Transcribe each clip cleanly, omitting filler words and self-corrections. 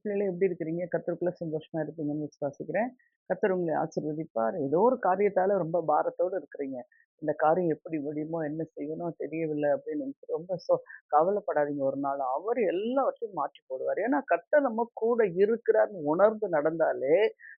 பிள்ளைகளே எப்படி இருக்கிறீங்க? கர்த்தருக்குள்ள சந்தோஷமா இருப்பீங்கன்னு விசுவாசிக்கிறேன். கர்த்தர் உங்களை ஆசீர்வதிப்பார். ஏதோ ஒரு காரியத்தால ரொம்ப பாரத்தோட இருக்கிறீங்க. இந்த காரியம் எப்படி முடியுமோ, என்ன செய்யணும் தெரியவில்லை அப்படின்னு ரொம்ப கவலைப்படாதீங்க ஒரு நாள். அவர் எல்லாவற்றையும் மாற்றி போடுவார். ஏன்னா கர்த்தர் நம்ம கூட இருக்கிறார்ன்னு உணர்ந்து நடந்தாலே,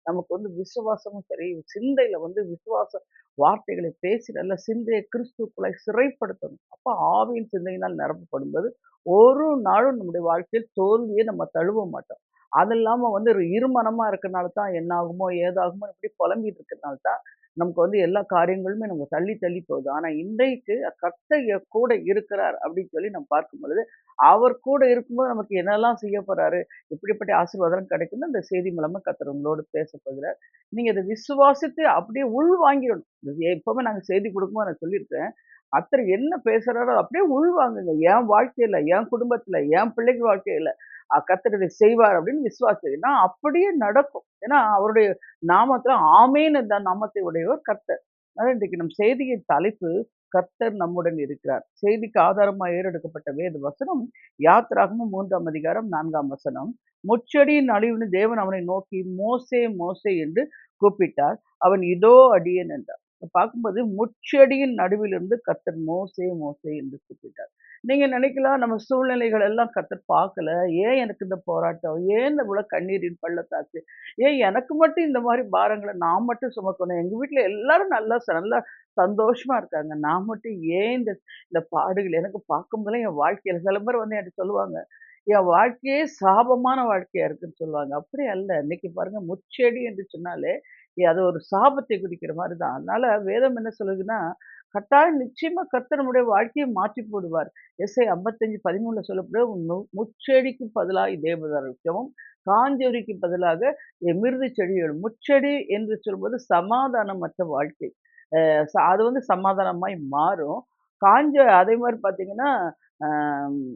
நமக்கு விசுவாசமும் சரி, சிந்தையில விசுவாச வார்த்தைகளை பேசி நல்ல சிந்தையை கிறிஸ்துவுக்குள்ளாய் சிறைப்படுத்தணும். அப்ப ஆவியின் சிந்தையினால் நிரப்பப்படும்போது ஒரு நாளும் நம்முடைய வாழ்க்கையில் தோல்வியை நம்ம தழுவ மாட்டோம். அது இல்லாம ஒரு இருமனமா இருக்கனால தான் என்ன ஆகுமோ, ஏதாகுமோ இப்படி புலம்பிட்டு இருக்கனால தான் நமக்கு எல்லா காரியங்களுமே நம்ம தள்ளி தள்ளி போகுது. ஆனா இன்றைக்கு கர்த்தர் என் கூட இருக்கிறார் அப்படின்னு சொல்லி நம்ம பார்க்கும் பொழுது, அவர் கூட இருக்கும்போது நமக்கு என்னெல்லாம் செய்ய போறாரு, இப்படிப்பட்ட ஆசீர்வாதம் கிடைக்கும்னு அந்த செய்தி மூலமா கர்த்தர் உங்களோடு பேசப் போகிறார். நீங்க இத விசுவாசித்து அப்படியே உள் வாங்கிடணும். இது எப்பவுமே நாங்க செய்தி குடுக்கும்போது நான் சொல்லியிருக்கேன். கர்த்தர் என்ன பேசுறாரோ அத அப்படியே உள்வாங்குங்க. என் வாழ்க்கையில, என் குடும்பத்துல, என் பிள்ளைங்க வாழ்க்கையில கர்த்தர் இதை செய்வார் அப்படின்னு விசுவாசிங்கன்னா அப்படியே நடக்கும். ஏன்னா அவருடைய நாமத்துல ஆமென் என்ற நாமத்தை உடையவர் கர்த்தர். அதான் இன்றைக்கு நம் செய்தியின் தலைப்பு கர்த்தர் நம்முடன் இருக்கிறார். செய்திக்கு ஆதாரமா ஏறெடுக்கப்பட்ட வேத வசனம் யாத்திராகமம் 3ஆம் அதிகாரம் 4ஆம் வசனம். முச்செடியின் அழிவுன்னு தேவன் அவனை நோக்கி மோசே மோசே என்று கூப்பிட்டார். அவன் இதோ அடியேன் என்றார். பார்க்கும்போது முச்செடியின் நடுவிலிருந்து கர்த்தர் மோசே மோசே என்று கூப்பிட்டார். நீங்க நினைக்கலாம் நம்ம சூழ்நிலைகள் எல்லாம் கர்த்தர் பார்க்கல. ஏன் எனக்கு இந்த போராட்டம்? ஏன் இந்த இவ்வளவு கண்ணீரின் பள்ளத்தாக்கு? ஏன் எனக்கு மட்டும் இந்த மாரி பாரங்கள நான் மட்டும் சுமக்கணும்? எங்க வீட்ல எல்லாரும் நல்லா சந்தோஷமா இருக்காங்க. நான் மட்டும் ஏன் இந்த பாடுகள்? எனக்கு பார்க்கும்போதெல்லாம் என் வாழ்க்கையில சில பேர் என்ட்ட சொல்லுவாங்க, என் வாழ்க்கையே சாபமான வாழ்க்கையா இருக்குன்னு சொல்லுவாங்க. அப்படி அல்ல. இன்னைக்கு பாருங்க முட்செடி என்று சொன்னாலே, அது ஒரு சாபத்தை குறிக்கிற மாரி தான். அதனால வேதம் என்ன சொல்லுதுன்னா, கட்டாயம் நிச்சயமா கர்த்தர் நம்முடைய வாழ்க்கையை மாற்றி போடுவார். எஸ்ஐயா 55:13 சொல்லப்படுது, முட்செடிக்கு பதிலாய் தேவதாரு விருட்சமும், காஞ்சொரிக்கு பதிலாக மிருது செடிகளும். முட்செடி என்று சொல்வது சமாதானமற்ற வாழ்க்கை. அது சமாதானமாய் மாறும். அதே மாரி பார்த்தீங்கன்னா,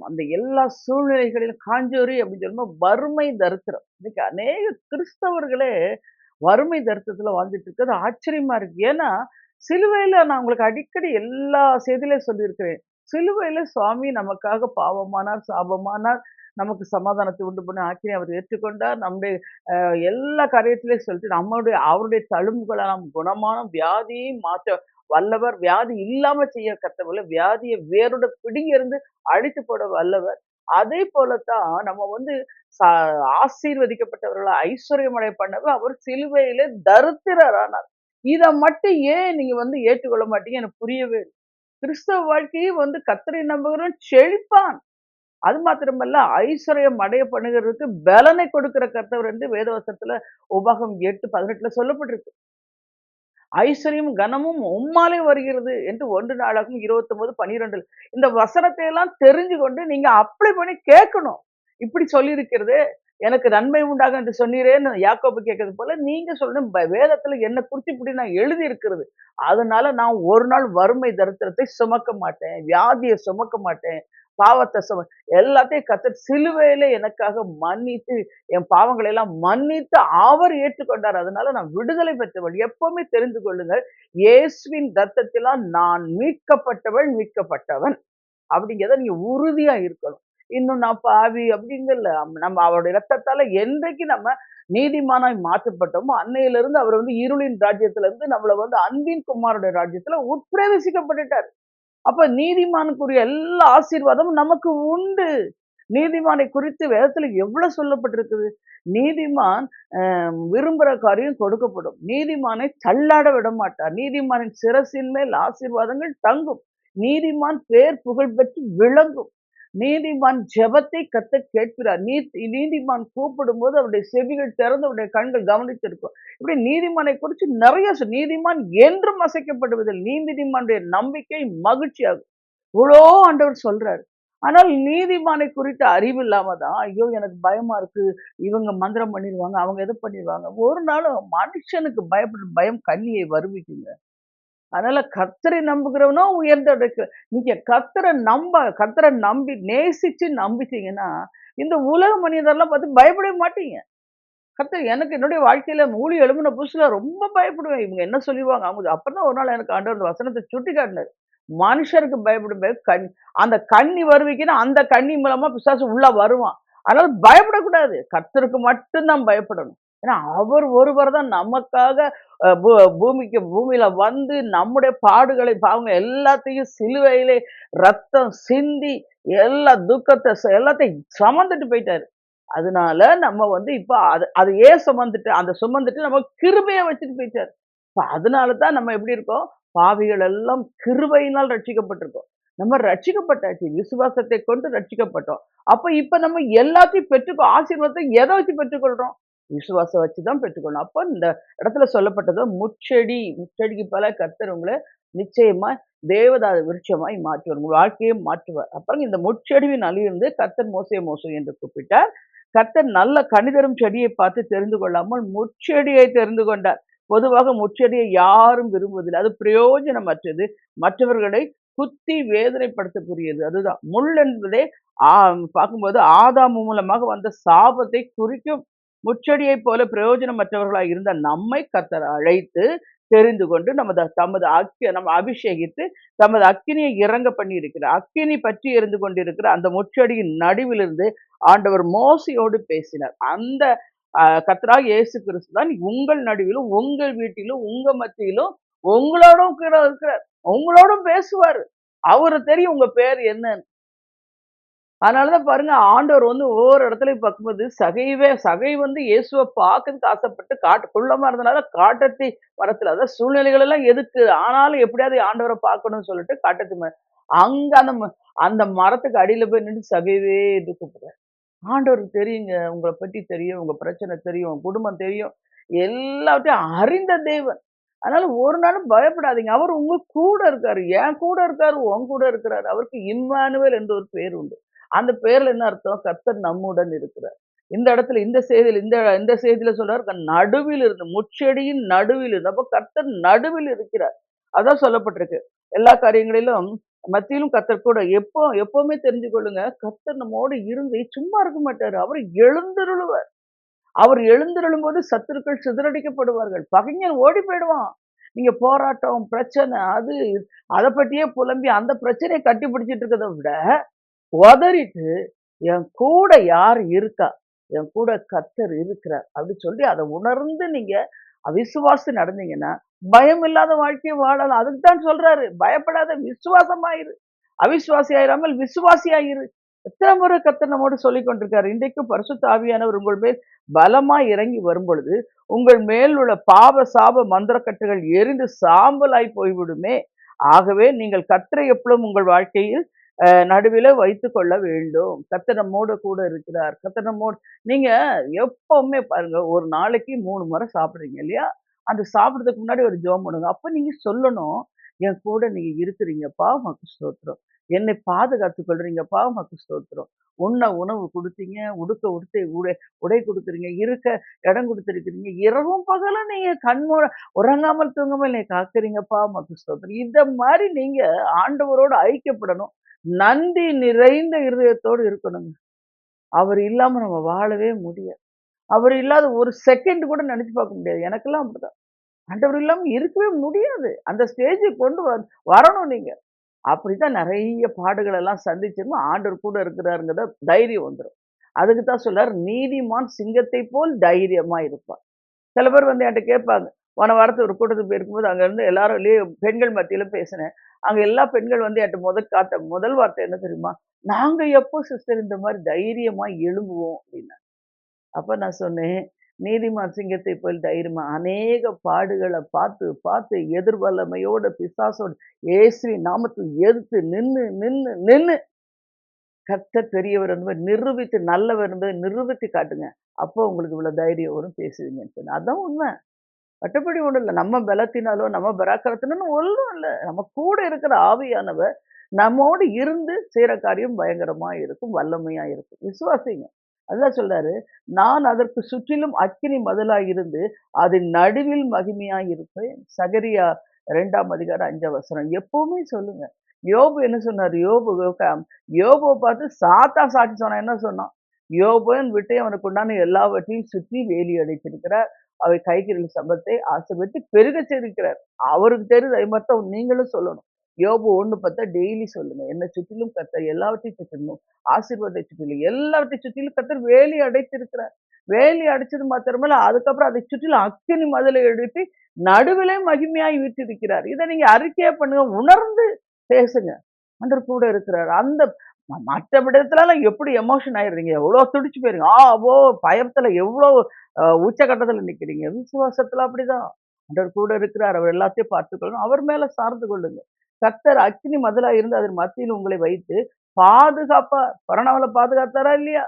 அந்த எல்லா சூழ்நிலைகளிலும் காஞ்சோரி அப்படின்னு சொல்லும்போது வறுமை தரித்திரம். இன்னைக்கு அநேக கிறிஸ்தவர்களே வறுமை தரித்திரத்துல வாழ்ந்துட்டு இருக்கிறது ஆச்சரியமா இருக்கு. ஏன்னா, சிலுவையில நான் உங்களுக்கு அடிக்கடி எல்லா செய்தியிலும் சொல்லியிருக்கிறேன். சிலுவையில சுவாமி நமக்காக பாவமானார், சாபமானார். நமக்கு சமாதானத்தை உண்டு பண்ண ஆக்கினை அவர் ஏற்றுக்கொண்டார். நம்முடைய எல்லா காரியத்திலயும் சொல்லிட்டு அவருடைய தழும்புகளாம் குணமான வியாதியை மாற்ற வல்லவர். வியாதி இல்லாம செய்ய கர்த்தர் வியாதியை வேரோட பிடுங்கி அழித்து போட வல்லவர். அதே போலத்தான் நம்ம ச ஆசீர்வதிக்கப்பட்டவர்களா ஐஸ்வர்யமடைய பண்ணவர் அவர் சிலுவையிலே தரித்திரரானார். இத மட்டும் ஏன் நீங்க ஏற்றுக்கொள்ள மாட்டீங்க? எனக்கு புரியவே இல்ல. கிறிஸ்தவ வாழ்க்கையே கர்த்தரை நம்புகிறவன் செழிப்பான். அது மாத்திரமல்ல, ஐஸ்வர்யம் அடைய பண்ணுகிறதுக்கு பலனை கொடுக்கிற கர்த்தர் என்று வேதவசனத்துல உபாகம் 8:18 சொல்லப்பட்டிருக்கு. ஐஸ்வர்யமும் கனமும் உம்மாலே வருகிறது என்று 1 நாளாகும் 29:12. இந்த வசனத்தை எல்லாம் தெரிஞ்சு கொண்டு நீங்க அப்ளை பண்ணி கேட்கணும். இப்படி சொல்லியிருக்கிறது எனக்கு நன்மை உண்டாகும் என்று சொன்னீரேன்னு யாக்கோபு கேட்கறது போல நீங்க சொல்லணும், வேதத்துல என்ன குறிச்சு இப்படி நான் எழுதி இருக்கிறது. அதனால நான் ஒரு நாள் வறுமை தரித்திரத்தை சுமக்க மாட்டேன், வியாதியை சுமக்க மாட்டேன், பாவத்தை எல்லாத்தையும் கர்த்தர் சிலுவையில எனக்காக மன்னித்து என் பாவங்களை எல்லாம் மன்னித்து அவர் ஏற்றுக்கொண்டார். அதனால நான் விடுதலை பெற்றவள். எப்பவுமே தெரிந்து கொள்ளுங்கள், இயேசுவின் ரத்தத்தினால் நான் மீட்கப்பட்டவள், மீட்கப்பட்டவன் அப்படிங்கிறத நீங்க உறுதியா இருக்கணும். இன்னும் நான் பாவி அப்படிங்கல, நம்ம அவருடைய ரத்தத்தால என்றைக்கு நம்ம நீதிமானாய் மாற்றப்பட்டோமோ அன்னையிலிருந்து அவர் இருளின் ராஜ்யத்துல இருந்து நம்மள அன்பின் குமாருடைய ராஜ்யத்துல உட்பிரவேசிக்கப்பட்டுட்டார். அப்ப நீதிமானுக்குரிய எல்லா ஆசீர்வாதமும் நமக்கு உண்டு. நீதிமானை குறித்து வேதத்துல எவ்வளவு சொல்லப்பட்டிருக்குது. நீதிமான் விரும்புற காரியம் கொடுக்கப்படும். நீதிமானை தள்ளாட விட மாட்டார். நீதிமானின் சிரசின் மேல் ஆசீர்வாதங்கள் தங்கும். நீதிமான் பேர் புகழ் பெற்று விளங்கும். நீதிமான் ஜெபத்தை கர்த்தர் கேட்கிறார். நீதிமான் கூப்பிடும்போது அவருடைய செவிகள் திறந்து அவருடைய கண்கள் கவனித்திருக்கும். இப்படி நீதிமானை குறித்து நிறைய நீதிமான் என்றும் அசைக்கப்படுவதில்லை. நீதிமானுடைய நம்பிக்கை மகிழ்ச்சியாகும். இவ்வளோ ஆண்டவர் சொல்றாரு. ஆனால் நீதிமானை குறித்த அறிவு இல்லாம தான், ஐயோ எனக்கு பயமா இருக்கு, இவங்க மந்திரம் பண்ணிருவாங்க, அவங்க எதை பண்ணிருவாங்க. ஒரு நாளும் மனுஷனுக்கு பயப்படும் பயம் கண்ணியை வருவிக்குங்க. அதனால கர்த்தரை நம்புகிறவனோ உயர்ந்தடைக்கு. நீங்க கர்த்தரை நம்பி நேசிச்சு நம்பிட்டீங்கன்னா, இந்த உலக மனிதர்லாம் பார்த்து பயப்படவே மாட்டீங்க. கர்த்தர் எனக்கு என்னுடைய வாழ்க்கையில ஊழியம் எழும்பின புதுசுல ரொம்ப பயப்படுவேன். இவங்க என்ன சொல்லிருவாங்க? அவங்க அப்பதான் ஒரு நாள் எனக்கு ஆண்டவர் அந்த வசனத்தை சுட்டிக்காட்டினாரு. மனுஷருக்கு பயப்படும் அந்த கண்ணி வருவிக்குன்னா, அந்த கண்ணி மூலமா பிசாசு உள்ள வருவான். அதனால பயப்படக்கூடாது. கர்த்தருக்கு மட்டும் தான் பயப்படணும். ஏன்னா, அவர் ஒருவர் தான் நமக்காக அ பூ பூமியில வந்து நம்முடைய பாடுகளை, பாவங்கள் எல்லாத்தையும் சிலுவையிலே ரத்தம் சிந்தி எல்லா துக்கத்த எல்லாத்தையும் சுமந்துட்டு போயிட்டாரு. அதனால நம்ம வந்து இப்ப அது அது ஏன் சுமந்துட்டு அந்த சுமந்துட்டு நம்ம கிருபைய வச்சுட்டு போயிட்டாரு. அதனால தான் நம்ம எப்படி இருக்கோம்? பாவிகள் எல்லாம் கிருபையினால் ரட்சிக்கப்பட்டிருக்கோம். நம்ம ரட்சிக்கப்பட்டாச்சு. விசுவாசத்தை கொண்டு ரட்சிக்கப்பட்டோம். அப்ப இப்ப நம்ம எல்லாத்தையும் ஆசீர்வாதத்தை எத வச்சு பெற்றுக்கொள்றோம்? விசுவாசம் வச்சு தான் பெற்றுக்கொள்ளணும். அப்ப இந்த இடத்துல சொல்லப்பட்டது முச்செடிக்கு பல கர்த்தர் உங்கள நிச்சயமா தேவதாரு விருட்சமாய் மாற்றுவார். உங்க வாழ்க்கையை மாற்றுவார். அப்புறம் இந்த முட்செடியின் அழியிருந்து கர்த்தர் மோசே என்று கூப்பிட்டார். கர்த்தர் நல்ல கனிதரும் செடியை பார்த்து தெரிந்து கொள்ளாமல் முட்செடியை தெரிந்து கொண்டார். பொதுவாக முட்செடியை யாரும் விரும்புவதில்லை. அது பிரயோஜனமற்றது. மற்றவர்களை குத்தி வேதனைப்படுத்தக்கூடியது. அதுதான். முள் என்பதே ஆ பார்க்கும்போது ஆதாம் மூலமாக வந்த சாபத்தை குறிக்கும். முட்செடியைப் போல பிரயோஜனமற்றவர்களாய் இருந்த நம்மை கர்த்தர் அழைத்து தெரிந்து கொண்டு தமது நம்ம அபிஷேகித்து தமது அக்கினியை இறங்க பண்ணி இருக்கிறார். அக்கினி பற்றி எரிந்து கொண்டிருக்கிற அந்த முட்செடியின் நடுவிலிருந்து ஆண்டவர் மோசையோடு பேசினார். அந்த கர்த்தராகிய இயேசு கிறிஸ்து தான் உங்கள் நடுவிலும், உங்கள் வீட்டிலும், உங்க மத்தியிலும் உங்களோடும் கூட இருக்கிறார். உங்களோடும் பேசுவாரு. அவரு தெரியும் உங்க பேர் என்னன்னு. அதனாலதான் பாருங்க ஆண்டவர் வந்து ஒவ்வொரு இடத்துலயும் பார்க்கும்போது சகை வந்து இயேசுவ பார்க்கறதுக்கு ஆசைப்பட்டு குள்ளமா இருந்தனால காட்டத்தி மரத்துல அதாவது சூழ்நிலைகள் எல்லாம் எதுக்கு ஆனாலும் எப்படியாவது ஆண்டவரை பார்க்கணும்னு சொல்லிட்டு அங்க அந்த மரத்துக்கு அடியில போய் நின்று சகைவே என்று கூப்பிடுறாரு. ஆண்டவருக்கு தெரியுங்க. உங்கள பத்தி தெரியும். உங்க பிரச்சனை தெரியும். உங்க குடும்பம் தெரியும். எல்லாத்தையும் அறிந்த தேவன். அதனால ஒரு நாளும் பயப்படாதீங்க. அவர் உங்க கூட இருக்காரு. என் கூட இருக்காரு. உன் கூட இருக்கிறாரு. அவருக்கு இம்மானுவேல் என்ற ஒரு பேர் உண்டு. அந்த பேர்ல என்ன அர்த்தம்? கர்த்தர் நம்முடன் இருக்கிறார். இந்த இடத்துல இந்த செய்தியில சொல்றாரு நடுவில் இருந்து முட்செடியின் நடுவில் இருந்து. அப்ப கர்த்தர் நடுவில் இருக்கிறார். அதான் சொல்லப்பட்டிருக்கு. எல்லா காரியங்களிலும் மத்தியிலும் கர்த்தர் கூட எப்பவுமே தெரிஞ்சு கொள்ளுங்க. கர்த்தர் நம்மோடு இருந்து சும்மா இருக்க மாட்டாரு. அவர் எழுந்தருளுவார். அவர் எழுந்தருளும்போது சத்துருக்கள் சிதறடிக்கப்படுவார்கள். பகைஞன் ஓடி போயிடுவான். நீங்க போராட்டம், பிரச்சனை அத பத்தியே புலம்பி அந்த பிரச்சனைய கட்டி பிடிச்சிட்டு இருக்கிறத விட, உதறிட்டு என் கூட யார் இருக்கா? என் கூட கர்த்தர் இருக்கிறார். அப்படி சொல்லி அத உணர்ந்து நீங்க அவிசுவாசி நடந்தீங்கன்னா, பயம் இல்லாத வாழ்க்கைய வாழலாம். அதுக்கு தான் சொல்றாரு. பயப்படாத விசுவாசமாயிரு. அவிசுவாசி ஆயிராமல் விசுவாசியாயிரு. எத்தனை முறை கர்த்தர் நம்மோடு சொல்லிக் கொண்டிருக்காரு. இன்றைக்கும் பரிசுத்த ஆவியானவர் உங்கள் மேல் பலமாய் இறங்கி வரும்பொழுது, உங்கள் மேல் உள்ள பாவ சாப மந்திரக்கட்டுகள் எரிந்து சாம்பலாய் போய்விடுமே. ஆகவே நீங்கள் கர்த்தரை எப்பொழுதும் உங்கள் வாழ்க்கையில் நடுவில வைத்துக் கொள்ள வேண்டும். கர்த்தர் நம்மோடு கூட இருக்கிறார். கர்த்தர் நம்மோடு நீங்க எப்பவுமே பாருங்க, ஒரு நாளைக்கு 3 முறை சாப்பிடுறீங்க இல்லையா? அந்த சாப்பிடுறதுக்கு முன்னாடி ஒரு ஜெபம் பண்ணுங்க. அப்ப நீங்க சொல்லணும், என் கூட நீங்க இருக்கிறீங்கப்பா, உமக்கு ஸ்தோத்திரம். என்னை பாதுகாத்துக் கொள்றீங்கப்பா, உமக்கு ஸ்தோத்திரம். உண்ண உணவு குடுத்தீங்க, உடுக்க உடுத்து உடை குடுக்குறீங்க, இருக்க இடம் குடுத்திருக்கிறீங்க. இரவும் பகலும் நீங்க உறங்காமல் தூங்காமல் என்னை காக்கிறீங்கப்பா, உமக்கு ஸ்தோத்திரம். இந்த மாரி நீங்க ஆண்டவரோடு ஐக்கியப்படணும். நன்றி நிறைந்த இருதயத்தோடு இருக்கணுங்க. அவர் இல்லாம நம்ம வாழவே முடியாது. அவர் இல்லாத ஒரு செகண்ட் கூட நெனச்சு பார்க்க முடியாது. எனக்கெல்லாம் அப்படிதான். ஆண்டவர் இல்லாம இருக்கவே முடியாது. அந்த ஸ்டேஜுக்கு கொண்டு வரணும் நீங்க. அப்படித்தான் நெறைய பாடுகள் எல்லாம் சந்திச்சிருந்தோம். ஆண்டவர் கூட இருக்கிறாருங்கிறத தைரியம் வந்துரும். அதுக்கு தான் சொல்றாரு, நீதிமான் சிங்கத்தை போல் தைரியமா இருப்பான். சில பேர் வந்து என்ட்ட கேட்பாங்க. போன வாரத்துல ஒரு கூட்டத்துக்கு போயிருக்கும்போது, அங்க இருந்து எல்லாரும் பெண்கள் மத்தியில பேசினேன். அங்க எல்லா பெண்கள் வந்து என்ட்ட முதல் வார்த்தை என்ன தெரியுமா? "நாங்க எப்போ சிஸ்டர் இந்த மாரி தைரியமா எழும்புவோம்?" அப்படின்னாங்க. அப்ப நான் சொன்னேன், "நீதிமான் சிங்கத்தை போல் தைரியமா அநேக பாடுகள பார்த்து, பார்த்து எதிர் வல்லமையோட பிசாசோட இயேசுவின் நாமத்தில் எதிர்த்து நின்னு கர்த்தர் பெரியவர் என்பதை நிரூபித்து நல்லவர் என்பதை நிரூபித்து காட்டுங்க. அப்போ உங்களுக்கு இவ்வளவு தைரியம் வரும் பேசுவீங்கன்னு சொன்னேன். அதான் உண்மை. மற்றபடி ஒண்ணும் இல்ல. நம்ம பலத்தினாலோ, நம்ம பராக்கிரத்தினாலும் ஒண்ணும் இல்ல. நம்ம கூட இருக்கிற ஆவியானவர் நம்மோடு இருந்து செய்ற காரியம் பயங்கரமா இருக்கும், வல்லமையா இருக்கும். விசுவாசிங்க. அதுதான் சொல்றாரு, நான் அதற்கு சுற்றிலும் அக்கினி மதிலாய் இருந்து, அதன் நடுவில் மகிமையாய் இருப்பேன். சகரியா 2ஆம் அதிகாரம் 5ஆம் வசனம். எப்பவுமே சொல்லுங்க. யோபு என்ன சொன்னாரு? யோபுவ பார்த்து சாத்தான் சாட்சி சொன்னான். என்ன சொன்னான்? யோபுவின் விட்டு அவனுக்கு உண்டான எல்லாவற்றையும் சுற்றி வேலி அடைத்திருக்கிறார். அவை கைகளின் சம்பத்தை ஆசைப்பட்டு பெருக செய்திருக்கிறார். அவருக்கு தெரியுது. அது மட்டும் நீங்களும் சொல்லணும். யோபு 1:10 டெய்லி சொல்லுங்க. என்னை சுற்றிலும் கர்த்தர் எல்லாவற்றையும் சுற்றிலும் ஆசீர்வாதத்தை சுற்றிலும் எல்லாவற்றையும் சுற்றிலும் கர்த்தர் வேலி அடைத்திருக்கிறார். வேலி அடைச்சது மாத்திரமல்ல, அதுக்கப்புறம் அதை சுற்றிலும் அக்கினி மதிலை எழுப்பி நடுவிலே மகிமையாய் வீற்றிருக்கிறார். இதை நீங்க அறிக்கையா பண்ணுங்க. உணர்ந்து பேசுங்க. ஆண்டவர் கூட இருக்கிறார். அந்த மற்ற விடத்துலலாம் எப்படி எமோஷன் ஆயிடுறீங்க? எவ்வளோ துடிச்சு போயிருங்க. ஓ! பயத்துல எவ்வளோ உச்சகட்டத்துல நிக்கிறீங்க. விசுவாசத்துல அப்படிதான். ஆண்டவர் கூட இருக்கிறார். அவர் எல்லாத்தையும் பார்த்துக்கொள்ளணும். அவர் மேல சார்ந்து கொள்ளுங்க. கர்த்தர் அக்கினி மதிலா இருந்து அதன் மத்தியில் உங்களை வைத்து பாதுகாப்பார். கொரோனாவுல பாதுகாத்தாரா இல்லையா?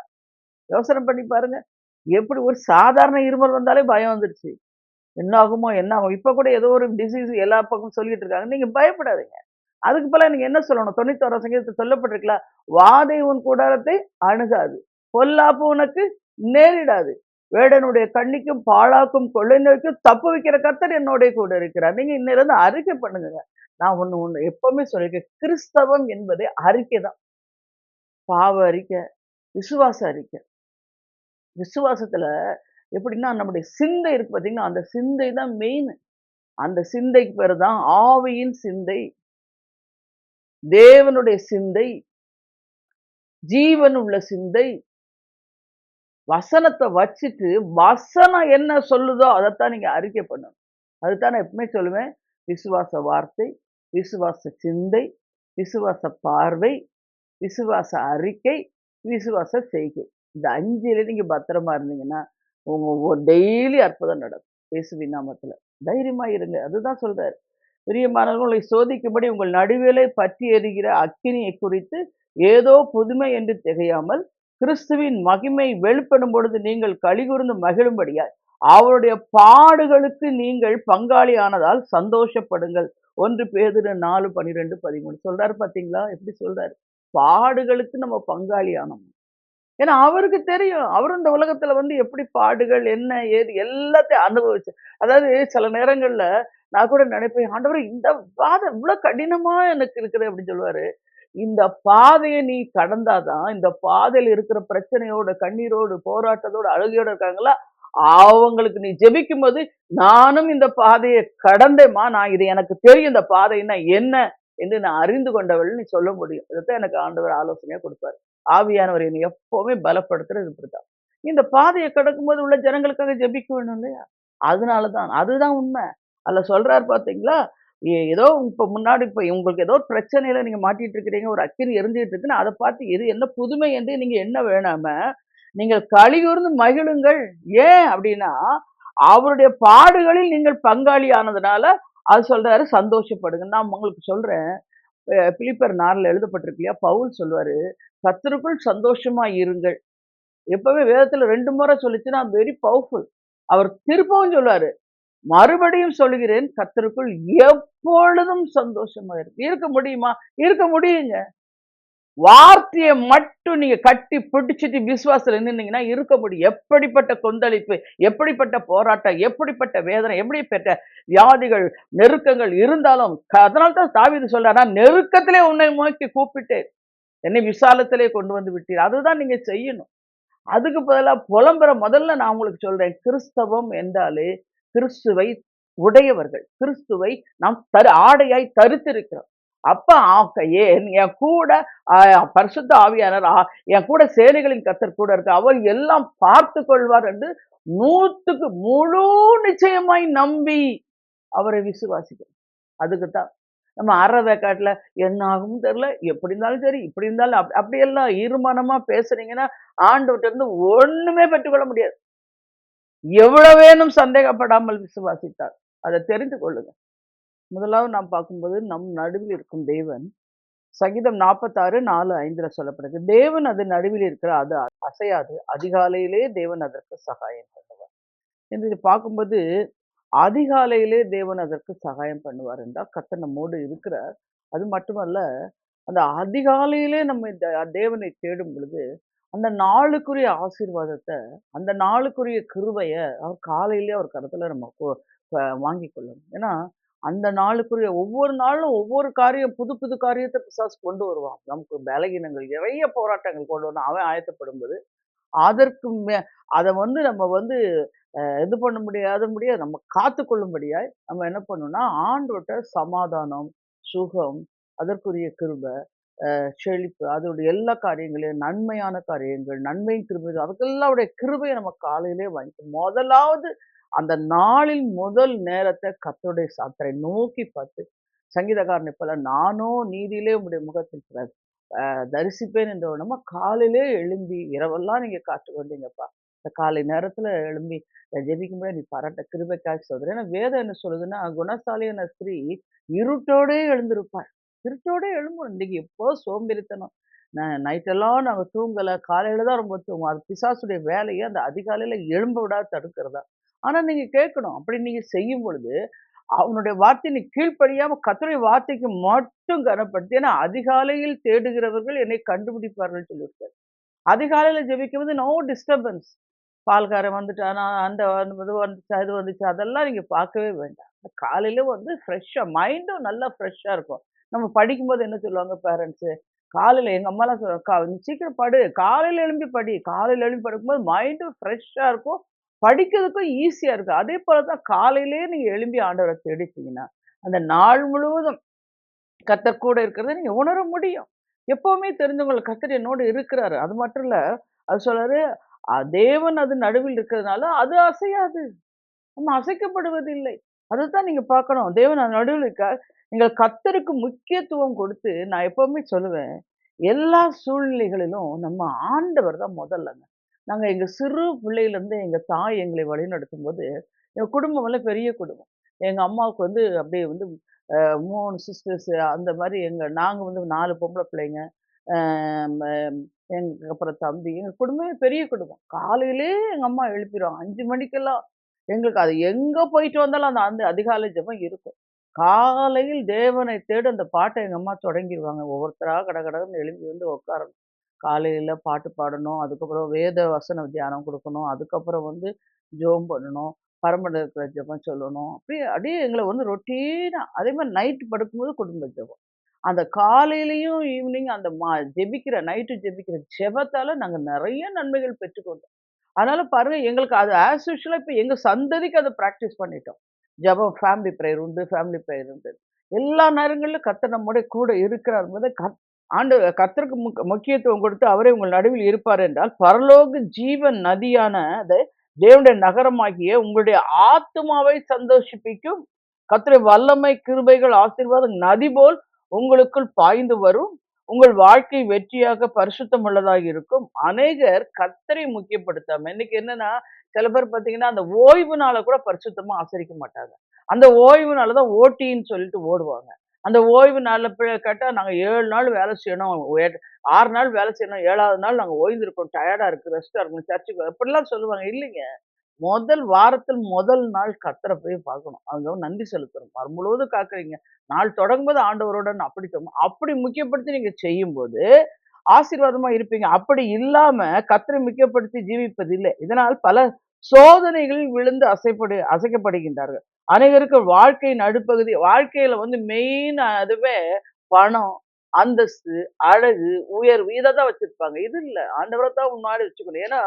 யோசனை பண்ணி பாருங்க. எப்படி ஒரு சாதாரண இருமல் வந்தாலே பயம் வந்துருச்சு. என்ன ஆகுமோ? என்ன ஆகும்? இப்ப கூட ஏதோ ஒரு டிசீஸ் எல்லா பக்கமும் சொல்லிட்டு இருக்காங்க. நீங்க பயப்படாதீங்க. அதுக்கு பதிலா நீங்க என்ன சொல்லணும்? 91 சங்கீதத்துல சொல்லப்பட்டிருக்குல்ல, வாதை உன் கூடாரத்தை அணுகாது. பொல்லாப்பு உனக்கு நேரிடாது. வேடனுடைய கண்ணிக்கும் பாழாக்கும் கொள்ளை நோய்க்கும் தப்பு வைக்கிற கர்த்தர் என்னோட கூட இருக்கிறார். நீங்க இன்னையிலிருந்து அறிக்கை பண்ணுங்க. நான் ஒண்ணு எப்பவுமே சொல்லியிருக்கேன். கிறிஸ்தவம் என்பதே அறிக்கை தான். பாவ அறிக்கை, விசுவாச அறிக்கை. விசுவாசத்துல எப்படின்னா நம்முடைய சிந்தை இருக்கு பார்த்தீங்களா? அந்த சிந்தை தான் மெயின். அந்த சிந்தைக்கு பேரு தான் ஆவியின் சிந்தை, தேவனுடைய சிந்தை, ஜீவன் உள்ள சிந்தை. வசனத்த வச்சுட்டு, வசனம் என்ன சொல்லுதோ அதத்தான் நீங்க அறிக்கை பண்ணணும். அதுதான் நான் எப்பவுமே சொல்லுவேன். விசுவாச வார்த்தை, விசுவாச சிந்தை, விசுவாச பார்வை, விசுவாச அறிக்கை, விசுவாச செய்கை. இந்த 5ல நீங்க பத்திரமா இருந்தீங்கன்னா, உங்க டெய்லி அற்புதம் நடக்கும். இயேசுவின் நாமத்துல. தைரியமா இருங்க. அதுதான் சொல்றாரு. பிரியமானவர்களை சோதிக்கும்படி உங்கள் நடுவிலே பற்றி எரிகிற அக்கினியை குறித்து ஏதோ புதுமை என்று திகையாமல் கிறிஸ்துவின் மகிமை வெளிப்படும் பொழுது நீங்கள் கலிகூர்ந்து மகிழும்படியாய் அவருடைய பாடுகளுக்கு நீங்கள் பங்காளி ஆனதால் சந்தோஷப்படுங்கள். 1 பேதுரு 4:12-13 சொல்றாரு பாத்தீங்களா? எப்படி சொல்றாரு? பாடுகளுக்கு நம்ம பங்காளி ஆனோம். ஏன்னா அவருக்கு தெரியும். அவரும் இந்த உலகத்துல வந்து எப்படி பாடுகள், என்ன, ஏது எல்லாத்தையும் அனுபவிச்சு அதாவது சில நேரங்கள்ல நான் கூட நினைப்பேன், ஆண்டவரே இந்த பாதை இவ்வளவு கடினமா எனக்கு இருக்குது அப்படின்னு சொல்லுவாரு. இந்த பாதைய நீ கடந்தாதான், இந்த பாதையில இருக்கிற பிரச்சனையோட, கண்ணீரோடு, போராட்டத்தோட, அழுகையோட இருக்காங்களா, அவங்களுக்கு நீ ஜெபிக்கும்போது, நானும் இந்த பாதைய கடந்தேன்மா. நான் இது எனக்கு தெரியும் இந்த பாதைன்னா என்ன என்று நான் அறிந்து கொண்டவள்ன்னு நீ சொல்ல முடியும். இதைத்தான் எனக்கு ஆண்டவர் ஆலோசனையா கொடுப்பாரு. ஆவியானவர் என்னை எப்பவுமே பலப்படுத்துறது இப்படித்தான். இந்த பாதையை கடக்கும்போது உள்ள ஜனங்களுக்காக ஜெபிக்க வேணும் இல்லையா? அதனாலதான். அதுதான் உண்மை. அதுல சொல்றாரு பாத்தீங்களா? ஏதோ இப்ப முன்னாடி இப்ப உங்களுக்கு ஏதோ ஒரு பிரச்சனையில நீங்க மாட்டிட்டு இருக்கிறீங்க. ஒரு அக்கினி எரிஞ்சுட்டு இருக்குன்னு அத பார்த்து இது என்ன புதுமை என்று நீங்க எண்ண வேணாம, நீங்கள் களிகூர்ந்து மகிழுங்கள். ஏன் அப்படின்னா, அவருடைய பாடுகளில் நீங்கள் பங்காளி ஆனதுனால, அது சொல்றாரு சந்தோஷப்படுங்க. நான் உங்களுக்கு சொல்றேன். பிலிப்பியர் 4ல எழுதப்பட்டிருக்கு இல்லையா? பவுல் சொல்லுவாரு, கர்த்தருக்குள் சந்தோஷமா இருங்கள். எப்பவுமே வேதத்துல 2 முறை சொல்லிச்சுன்னா வெரி பவர்ஃபுல். அவர் திருப்பவும் சொல்லுவாரு. மறுபடியும் சொல்லுகிறேன், கர்த்தருக்குள் எப்பொழுதும் சந்தோஷமா இருக்க முடியுமா? இருக்க முடியுங்க. வார்த்தைய மட்டும் நீங்க கட்டி பிடிச்சிட்டு விசுவாசத்துல நின்னீங்கன்னா இருக்க முடியும். எப்படிப்பட்ட கொந்தளிப்பு, எப்படிப்பட்ட போராட்டம், எப்படிப்பட்ட வேதனை, எப்படிப்பட்ட வியாதிகள், நெருக்கங்கள் இருந்தாலும், அதனால தான் தாவீது சொல்றார், நான் நெருக்கத்திலே உன்னை நோக்கி கூப்பிட்டேன். என்னை விசாலத்திலே கொண்டு வந்து விட்டீர். அதுதான் நீங்க செய்யணும். அதுக்கு பதிலா புலம்புற முதல்ல நான் உங்களுக்கு சொல்றேன். கிறிஸ்தவம் என்றாலே கிறிஸ்துவை உடையவர்கள். கிறிஸ்துவை நாம் ஆடையாய் தரித்திருக்கிறோம். அப்ப என் கூட பரிசுத்த ஆவியானவர் என் கூட சேனைகளின் கர்த்தர் கூட இருக்கு. அவர் எல்லாம் பார்த்து கொள்வார் என்று 100க்கு முழு நிச்சயமாய் நம்பி அவரை விசுவாசிக்கிறோம். அதுக்குத்தான் நம்ம அரை வேக்காட்டுல என்ன ஆகும் தெரியல, எப்படி இருந்தாலும் சரி, இப்படி இருந்தாலும் அப்படியெல்லாம் இருமனமா பேசுனீங்கன்னா ஆண்டவர்ட்ட இருந்து ஒண்ணுமே பெற்றுக்கொள்ள முடியாது. எவ்வளவேனும் சந்தேகப்படாமல் விசுவாசித்தார். அதை தெரிந்து கொள்ளுங்க. முதலாவது நாம் பார்க்கும்போது நம் நடுவில் இருக்கும் தேவன் சங்கீதம் 46:4-5 சொல்லப்படுது. தேவன் அது நடுவில் இருக்கிற அது அசையாது. அதிகாலையிலே தேவன் அதற்கு சகாயம் பண்ணுவார். என்று இது பார்க்கும்போது அதிகாலையிலே தேவன் அதற்கு சகாயம் பண்ணுவார் என்றால் கர்த்தர் நம்மோடு இருக்கிறார். அது மட்டுமல்ல, அந்த அதிகாலையிலே நம்ம இந்த தேவனை தேடும் பொழுது அந்த நாளுக்குரிய ஆசீர்வாதத்த, அந்த நாளுக்குரிய கிருபைய அவர் காலையிலேயே அவர் கரத்துல நம்ம வாங்கிக் கொள்ளணும். ஏன்னா, அந்த நாளுக்குரிய ஒவ்வொரு நாளும் ஒவ்வொரு காரியம் புது புது காரியத்த பிசாசு கொண்டு வருவான். நமக்கு பலகீனங்கள், நிறைய போராட்டங்கள் கொண்டு வரணும். அவன் ஆயத்தப்படும்போது, அதற்கு அத வந்து நம்ம வந்து இது பண்ண முடியாது. நம்ம காத்துக்கொள்ளும்படியாய் நம்ம என்ன பண்ணணும்னா, ஆண்டவர்ட்ட சமாதானம், சுகம், அதற்குரிய கிருபை, செழிப்பு, அதோடைய எல்லா காரியங்களையும் நன்மையான காரியங்கள், நன்மையின் கிருபை அதுக்கெல்லாவுடைய கிருபைய நம்ம காலையிலே வாங்கிக்கணும். முதலாவது அந்த நாளின் முதல் நேரத்த கர்த்தருடைய சத்தரை நோக்கி பார்த்து, சங்கீதக்காரனைப் போல நானோ நீதியிலே உம்முடைய முகத்தை தரிசிப்பேன் என்ற நம்ம காலையிலே எழும்பி இரவெல்லாம் நீங்க காத்துக் கொண்டீங்கப்பா. இந்த காலை நேரத்துல எழும்பி ஜெபிக்கும்போது நீ பாராட்ட கிருபைக்காய் ஸ்தோத்திரம். ஏன்னா வேதம் என்ன சொல்லுதுன்னா, குணசாலியான ஸ்திரீ இருட்டோடே எழுந்திருப்பாள். இருட்டோடே எழும்பணும். இன்னைக்கு எப்போ சோம்பேறித்தனம். நைட்டெல்லாம் நாங்க தூங்கல. காலையில தான் ரொம்ப தூங்குவோம். அது பிசாசுடைய வேலையே அந்த அதிகாலையில எழும்ப விடாது தடுக்கிறதா. ஆனா நீங்க கேட்கணும். அப்படி நீங்க செய்யும் பொழுது, அவனுடைய வார்த்தை நீ கீழ்ப்படியாம கர்த்தருடைய வார்த்தைக்கு மட்டும் கனப்படுத்தி ஏன்னா அதிகாலையில் தேடுகிறவர்கள் என்னை கண்டுபிடிப்பார்கள் சொல்லியிருக்காரு. அதிகாலையில ஜெபிக்கும்போது நோ டிஸ்டர்பன்ஸ். பால்காரன் வந்துட்டானா, அந்த இது வந்துச்சா, இது வந்துச்சா அதெல்லாம் நீங்க பார்க்கவே வேண்டாம். காலையில வந்து ஃப்ரெஷ்ஷா மைண்டும் நல்லா ஃப்ரெஷ்ஷா இருக்கும். நம்ம படிக்கும்போது என்ன சொல்லுவாங்க பேரண்ட்ஸு, காலையில எங்க அம்மாலாம் சொல்லுவாங்க, "நீ சீக்கிரம் படு. காலையில எழும்பி படி." காலையில எழும்பி படுக்கும்போது மைண்டும் ஃப்ரெஷ்ஷா இருக்கும். படிக்கிறதுக்கும் ஈஸியா இருக்கும். அதே போல தான் காலையிலேயே நீங்க எழும்பி ஆண்டவர தேடிட்டீங்கன்னா, அந்த நாள் முழுவதும் கர்த்தர் கூட இருக்கிறத நீங்க உணர முடியும். எப்பவுமே தெரிஞ்சவங்களுக்கு கர்த்தர் என்னோடு இருக்கிறாரு. அது மட்டும் இல்ல, அது சொல்றாரு, தேவன் அது நடுவில் இருக்கிறதுனால அது அசையாது. நம்ம அசைக்கப்படுவதில்லை. அதத்தான் நீங்க பார்க்கணும். தேவன் அது நடுவில் இருக்கார். நீங்கள் கர்த்தருக்கு முக்கியத்துவம் கொடுத்து நான் எப்பவுமே சொல்லுவேன், எல்லா சூழ்நிலைகளிலும் நம்ம ஆண்டவர் தான் முதல்லங்க. நாங்க எங்க சிறு பிள்ளையிலேருந்து எங்க தாய் எங்களை வழிநடத்தும்போது, எங்க குடும்பம் எல்லாம் பெரிய குடும்பம். எங்க அம்மாவுக்கு வந்து அப்படியே வந்து 3 சிஸ்டர்ஸ் அந்த மாரி நாங்க வந்து 4 பொம்பள பிள்ளைங்க. அ ம எங்க அப்புறம் தம்பி. எங்க குடும்பமே பெரிய குடும்பம். காலையிலே எங்க அம்மா எழுப்பிருவாங்க. 5 மணிக்கெல்லாம். எங்களுக்கு அது எங்க போயிட்டு வந்தாலும் அந்த அந்த அதிகாலை ஜெபம் இருக்கும். காலையில் தேவனை தேடு அந்த பாட்ட எங்க அம்மா தொடங்கிருவாங்க. ஒவ்வொருத்தரா கடகடன்னு எழும்பி வந்து உட்காரணும். காலையில பாட்டு பாடணும். அதுக்கப்புறம் வேத வசன தியானம் குடுக்கணும். அதுக்கப்புறம் வந்து ஜெபம் பண்ணணும். பரமண்டல இருக்கிற ஜெபம் சொல்லணும். அப்படியே அப்படியே எங்கள வந்து ரொட்டீனா அதே மாரி நைட் படுக்கும்போது குடும்ப ஜெபம். அந்த காலையிலயும், ஈவினிங் அந்த ஜெபிக்கிற நைட்டு ஜெபிக்கிற ஜெபத்தால நாங்க நெறைய நன்மைகள் பெற்றுக்கொண்டோம். அதனால பாருங்க எங்களுக்கு அது ஆஸ் யூசுவலா இப்ப எங்க சந்ததிக்கு அத பிராக்டிஸ் பண்ணிட்டோம். ஜெபம் ஃபேமிலி பிரேயர் உண்டு, ஃபேமிலி பிரேயர் உண்டு. எல்லா நேரங்களிலும் கர்த்தர் நம்மோட கூட இருக்கிறார் என்பதை கர்த்தருக்கு முக்கியத்துவம் கொடுத்து அவரே உங்கள் நடுவில் இருப்பார் என்றால், பரலோக ஜீவன் நதியானது தேவனுடைய நகரமாகிய உங்களுடைய ஆத்துமாவை சந்தோஷிப்பிக்கும். கர்த்தருடைய வல்லமை, கிருபைகள், ஆசீர்வாதம் நதி போல் உங்களுக்குள் பாய்ந்து வரும். உங்கள் வாழ்க்கை வெற்றியாக பரிசுத்தம் உள்ளதாக இருக்கும். அநேகர் கர்த்தரை முக்கியப்படுத்தாம இன்னைக்கு என்னன்னா, சில பேர் பார்த்தீங்கன்னா, அந்த ஓய்வு நாள கூட பரிசுத்தமா ஆசரிக்க மாட்டாங்க. அந்த ஓய்வு நாள தான் ஓட்டின்னு சொல்லிட்டு ஓடுவாங்க. அந்த ஓய்வு நாள்ல கேட்டா, நாங்க 7 நாள் வேலை செய்யணும். 6 நாள் வேலை செய்யணும். 7வது நாள் நாங்க ஓய்ந்திருக்கோம். டயர்டா இருக்கு. ரெஸ்ட்டா இருக்கணும். சர்ச்சுக்கு இப்படிலாம் சொல்லுவாங்க. இல்லைங்க. வாரத்தில் முதல் நாள் கர்த்தர போய் பார்க்கணும். அங்க நன்றி செலுத்தணும். வாரம் முழுவதும் காக்குறீங்க. நாள் தொடங்கும்போது ஆண்டவருடன் அப்படி அப்படி முக்கியப்படுத்தி நீங்க செய்யும்போது, ஆசீர்வாதமா இருப்பீங்க. அப்படி இல்லாம கர்த்தரை முக்கியப்படுத்தி ஜீவிப்பதில்லை. இதனால் பல சோதனைகளில் விழுந்து அசைக்கப்படுகின்றார்கள். அநேகருக்கு வாழ்க்கை நடுப்பகுதி வாழ்க்கையில வந்து மெயின் அதுவே பணம், அந்தஸ்து, அழகு, உயர்வு இததான் வச்சிருப்பாங்க. இது இல்ல. ஆண்டவர தான் முன்னாடி வச்சுக்கணும். ஏன்னா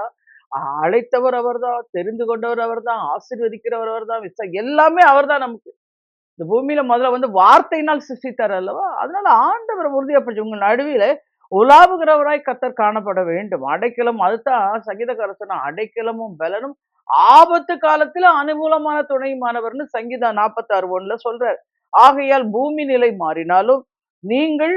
அழைத்தவர் அவர்தான், தெரிந்து கொண்டவர் அவர்தான், ஆசீர்வதிக்கிறவர் அவர்தான், எல்லாமே அவர்தான் நமக்கு. இந்த பூமியில முதல்ல வந்து வார்த்தையினால் சிருஷ்டித்தார் அல்லவா? அதனால ஆண்டவர் உறுதியா பிடிச்சு உங்க நடுவில உலாவுகிறவராய் கர்த்தர் காணப்பட வேண்டும். அடைக்கலம் அதுதான் சங்கீதக்காரர் சொன்னா, அடைக்கலமும் பலனும் ஆபத்து காலத்துல அனுகூலமான துணையுமானவர்ன்னு சங்கீதம் 46:1 சொல்றார். ஆகையால் பூமி நிலை மாறினாலும் நீங்கள்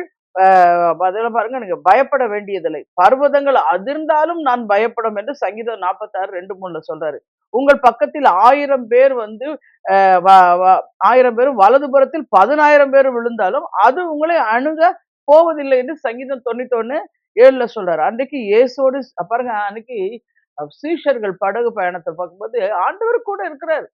அதெல்லாம் பாருங்க நீங்க பயப்பட வேண்டியதில்லை. பர்வதங்கள் அதிர்ந்தாலும் நான் பயப்படும் என்று சங்கீதம் 46:2, 3 சொல்றாரு. உங்கள் பக்கத்தில் 1000 பேர் வந்து 1000 பேரும் வலதுபுறத்தில் 10,000 பேர் விழுந்தாலும் அது உங்களை அணுக போவதில்லை என்று சங்கீதம் 91:7 சொல்றாரு. அன்றைக்கு இயேசுவோடு பாருங்க அன்னைக்கு சீஷர்கள் படகு பயணத்தை பார்க்கும்போது ஆண்டவர் கூட இருக்கிறார்.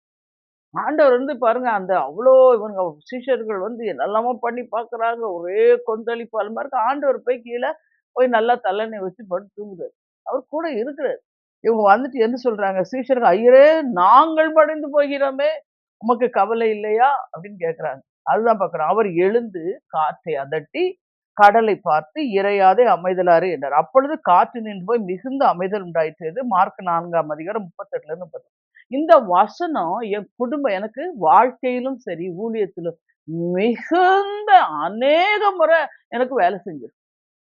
ஆண்டவர் வந்து பாருங்க அந்த அவ்வளோ இவங்க சீஷர்கள் வந்து என்னெல்லாமோ பண்ணி பார்க்குறாங்க. ஒரே கொந்தளிப்பு அது மாதிரி ஆண்டவர் போய் கீழே போய் நல்லா தள்ளெண்ணெய் வச்சு படுத்து தூங்குறாரு. அவர் கூட இருக்கிறார். இவங்க வந்துட்டு என்ன சொல்றாங்க? சீஷர்கள் ஐயரே நாங்கள் மடிந்து போகிறோமே! உமக்கு கவலை இல்லையா? அப்படின்னு கேட்குறாங்க. அதுதான் பார்க்குறோம். அவர் எழுந்து காற்றை அதட்டி, கடலை பார்த்து இறையாதே அமைதலாறு என்றார். அப்பொழுது காற்று நின்று போய் மிகுந்த அமைதல் உண்டாயிற்று. மார்க் 4 அதிகாரம் 38ல இருந்து 30. இந்த வசனம் என் குடும்பம் எனக்கு வாழ்க்கையிலும் சரி, ஊழியத்திலும் மிகுந்த அநேக முறை எனக்கு வேலை செஞ்சிருக்கு.